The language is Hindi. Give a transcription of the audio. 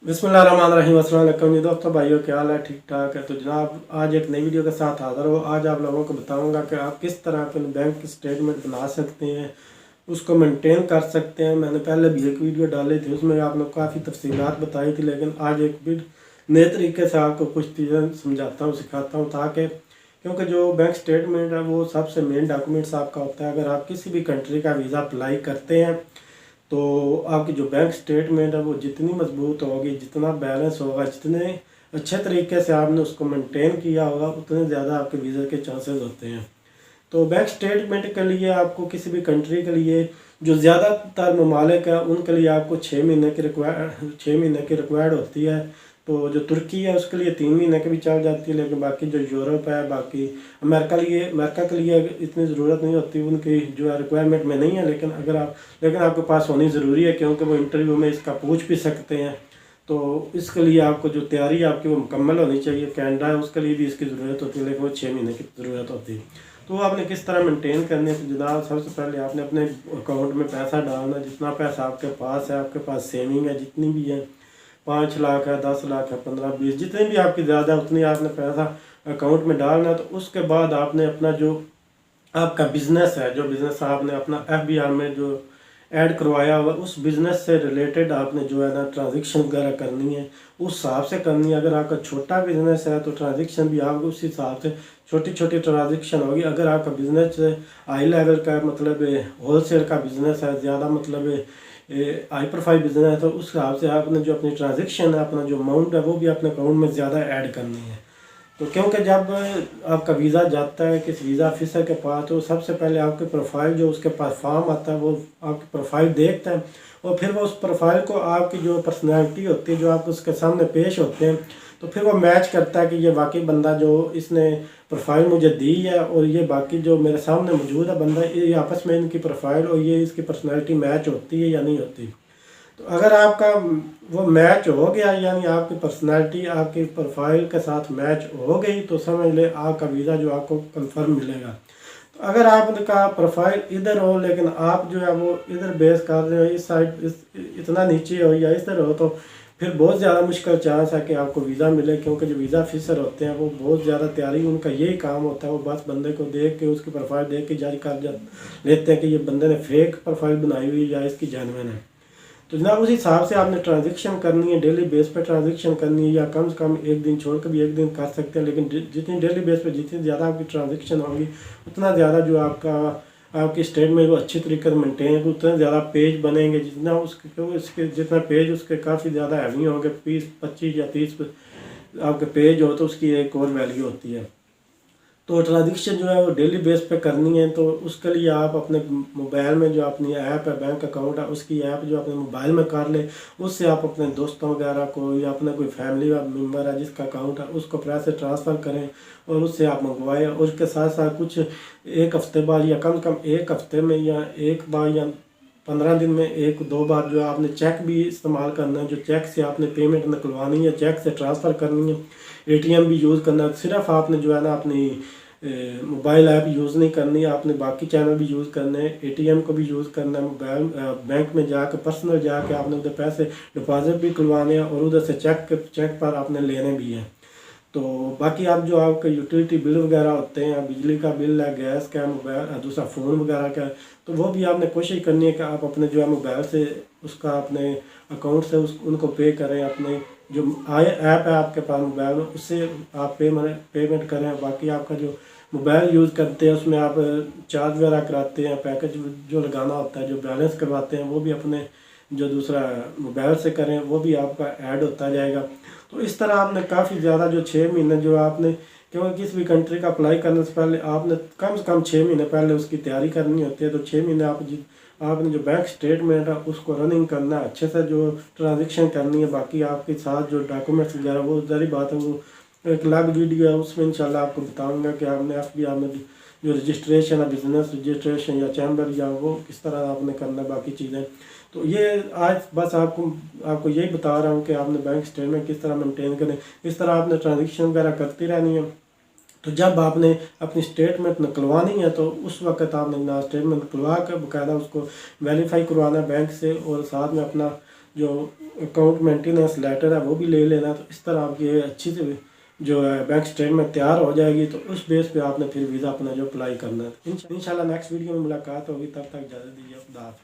बिस्मिल्लाहिर्रहमानिर्रहीम। अस्सलाम वालेकुम जी दोस्तों, भाइयों, क्या हाल है? ठीक ठाक है। तो जनाब आज एक नई वीडियो के साथ हाज़िर हो। आज आप लोगों को बताऊंगा कि आप किस तरह अपने बैंक स्टेटमेंट बना सकते हैं, उसको मेंटेन कर सकते हैं। मैंने पहले भी एक वीडियो डाली थी, उसमें आपने काफ़ी तफसीलात बताई थी, लेकिन आज एक भी नए तरीके से आपको कुछ चीज़ें समझाता हूँ, सिखाता हूँ, ताकि क्योंकि जो बैंक स्टेटमेंट है वो सबसे मेन डॉक्यूमेंट्स आपका होता है। अगर आप किसी भी कंट्री का वीज़ा अप्लाई करते हैं तो आपकी जो बैंक स्टेटमेंट है वो जितनी मजबूत होगी, जितना बैलेंस होगा, जितने अच्छे तरीके से आपने उसको मेंटेन किया होगा, उतने ज़्यादा आपके वीज़ा के चांसेस होते हैं। तो बैंक स्टेटमेंट के लिए आपको किसी भी कंट्री के लिए, जो ज़्यादातर ममालिक है उनके लिए आपको 6 महीने की रिक्वायर्ड होती है। तो जो तुर्की है उसके लिए 3 महीने की भी चल जाती है, लेकिन बाकी जो यूरोप है, बाकी अमेरिका के लिए इतनी ज़रूरत नहीं होती, उनकी जो है रिक्वायरमेंट में नहीं है। लेकिन आपके पास होनी ज़रूरी है, क्योंकि वो इंटरव्यू में इसका पूछ भी सकते हैं। तो इसके लिए आपको जो तैयारी आपकी वो मुकम्मल होनी चाहिए। कनाडा है उसके लिए भी इसकी ज़रूरत होती है, लेकिन वो 6 महीने की ज़रूरत होती है। तो आपने किस तरह मेंटेन करने से जनाब, सबसे पहले आपने अपने अकाउंट में पैसा डालना। जितना पैसा आपके पास है, आपके पास सेविंग है जितनी भी है, 5 लाख है, 10 लाख है, 15, 20, जितनी भी आपकी ज़्यादा उतनी आपने पैसा अकाउंट में डालना है। तो उसके बाद आपने अपना जो आपका बिज़नेस है, जो बिज़नेस आपने अपना FBR में जो ऐड करवाया हुआ, उस बिज़नेस से रिलेटेड आपने जो है ना ट्रांजेक्शन वगैरह करनी है, उस हिसाब से करनी है। अगर आपका छोटा बिज़नेस है तो ट्रांजेक्शन भी आपको उस हिसाब से छोटी छोटी ट्रांजेक्शन होगी। अगर आपका बिज़नेस हाई लेवल का, मतलब होलसेल का बिज़नेस है, ज़्यादा मतलब हाई प्रोफाइल बिज़नेस है, तो उस हिसाब से आपने जो अपनी ट्रांजेक्शन है, अपना जो अमाउंट है, वो भी अपने अकाउंट में ज़्यादा ऐड करनी है। तो क्योंकि जब आपका वीज़ा जाता है किसी वीज़ा ऑफिसर के पास, तो सबसे पहले आपकी प्रोफाइल, जो उसके पास फॉर्म आता है, वो आपकी प्रोफाइल देखता है, और फिर वो उस प्रोफाइल को आपकी जो पर्सनैलिटी होती है, जो आप उसके सामने पेश होते हैं, तो फिर वो मैच करता है कि ये वाकई बंदा जो इसने प्रोफाइल मुझे दी है और ये बाकी जो मेरे सामने मौजूद है बंदा, ये आपस में इनकी प्रोफाइल और ये इसकी पर्सनैलिटी मैच होती है या नहीं होती। तो अगर आपका वो मैच हो गया, यानी आपकी पर्सनैलिटी आपकी प्रोफाइल के साथ मैच हो गई, तो समझ ले आपका वीज़ा जो आपको कंफर्म मिलेगा। तो अगर आपका प्रोफाइल इधर हो, लेकिन आप जो है वो इधर बेस कर रहे हो, इस साइड इतना नीचे हो या इधर हो, तो फिर बहुत ज़्यादा मुश्किल चांस है कि आपको वीज़ा मिले। क्योंकि जो वीज़ा ऑफिसर होते हैं वो बहुत ज़्यादा तैयारी, उनका यही काम होता है, वो बस बंदे को देख के, उसकी प्रोफाइल देख के जज कर लेते हैं कि ये बंदे ने फेक प्रोफाइल बनाई हुई या इसकी जेन्युइन है। तो जनाब उस हिसाब से आपने ट्रांजेक्शन करनी है, डेली बेस पे ट्रांजेक्शन करनी है, या कम से कम एक दिन छोड़ कर भी एक दिन कर सकते हैं। लेकिन जितनी डेली बेस पे जितनी ज़्यादा आपकी ट्रांजेक्शन होगी, उतना ज़्यादा जो आपकी स्टेटमेंट वो अच्छी तरीके से मेंटेन है, उतना ज़्यादा पेज बनेंगे। उसके जितना पेज उसके काफ़ी ज़्यादा हैवी होंगे, 20, 25 या 30 आपके पेज हो, तो उसकी एक और वैल्यू होती है। तो ट्रांजेक्शन जो है वो डेली बेस पे करनी है। तो उसके लिए आप अपने मोबाइल में जो अपनी ऐप है, बैंक अकाउंट है, उसकी ऐप जो अपने मोबाइल में कर ले, उससे आप अपने दोस्तों वगैरह को या अपना कोई फैमिली मेम्बर है जिसका अकाउंट है, उसको पैसे ट्रांसफ़र करें और उससे आप मंगवाएं। और उसके साथ साथ कुछ एक हफ्ते बाद, या कम से कम एक हफ्ते में, या एक बार, या 15 दिन में 1-2 बार जो है आपने चेक भी इस्तेमाल करना है। जो चेक से आपने पेमेंट निकलवानी है, चेक से ट्रांसफ़र करनी है, ATM भी यूज़ करना है। सिर्फ आपने जो है ना अपनी मोबाइल ऐप यूज़ नहीं करनी है, आपने बाकी चैनल भी यूज़ करने हैं, ATM को भी यूज़ करना है। मोबाइल बैंक में जाकर पर्सनल जाके आपने उधर पैसे डिपॉजिट भी करवाने हैं, और उधर से चेक पर आपने लेने भी हैं। तो बाकी आप जो आपके यूटिलिटी बिल वगैरह होते हैं, बिजली का बिल है, गैस का, मोबाइल दूसरा फ़ोन वगैरह का, तो वो भी आपने कोशिश करनी है कि आप अपने जो है मोबाइल से उसका अपने अकाउंट से उनको पे करें। अपने जो ऐप है आपके पास मोबाइल में, उससे आप पेमेंट करें। बाकी आपका जो मोबाइल यूज़ करते हैं उसमें आप चार्ज वगैरह कराते हैं, पैकेज जो लगाना होता है, जो बैलेंस करवाते हैं, वो भी अपने जो दूसरा मोबाइल से करें, वो भी आपका ऐड होता जाएगा। तो इस तरह आपने काफ़ी ज़्यादा जो 6 महीने जो आपने, क्योंकि किसी भी कंट्री का अप्लाई करने से पहले आपने कम से कम 6 महीने पहले उसकी तैयारी करनी होती है। तो 6 महीने आपने जो बैंक स्टेटमेंट है उसको रनिंग करना है, अच्छे से जो ट्रांजेक्शन करनी है। बाकी आपके साथ जो डॉक्यूमेंट्स वगैरह, वो सारी बात है, वो एक अलग वीडियो है, उसमें इंशाल्लाह आपको बताऊंगा कि आपने FBR में जो रजिस्ट्रेशन है, बिजनेस रजिस्ट्रेशन या चैम्बर, या वो किस तरह आपने करना है, बाकी चीज़ें। तो ये आज बस आपको यही बता रहा हूँ कि आपने बैंक स्टेटमेंट किस तरह मेंटेन करें। इस तरह आपने ट्रांजेक्शन वगैरह करती रहनी है। तो जब आपने अपनी स्टेटमेंट निकलवानी है, तो उस वक्त आपने ना स्टेटमेंट निकलवा कर बाकायदा उसको वेरीफाई करवाना बैंक से, और साथ में अपना जो अकाउंट मेंटेनेंस लेटर है वो भी ले लेना। तो इस तरह आपकी अच्छी से जो है बैंक स्टेटमेंट तैयार हो जाएगी। तो उस बेस पे आपने फिर वीज़ा अपना जो अप्लाई करना है। इंशाल्लाह नेक्स्ट वीडियो में मुलाकात होगी, तब तक इजाज़त दीजिए। खुदा हाफ़िज़।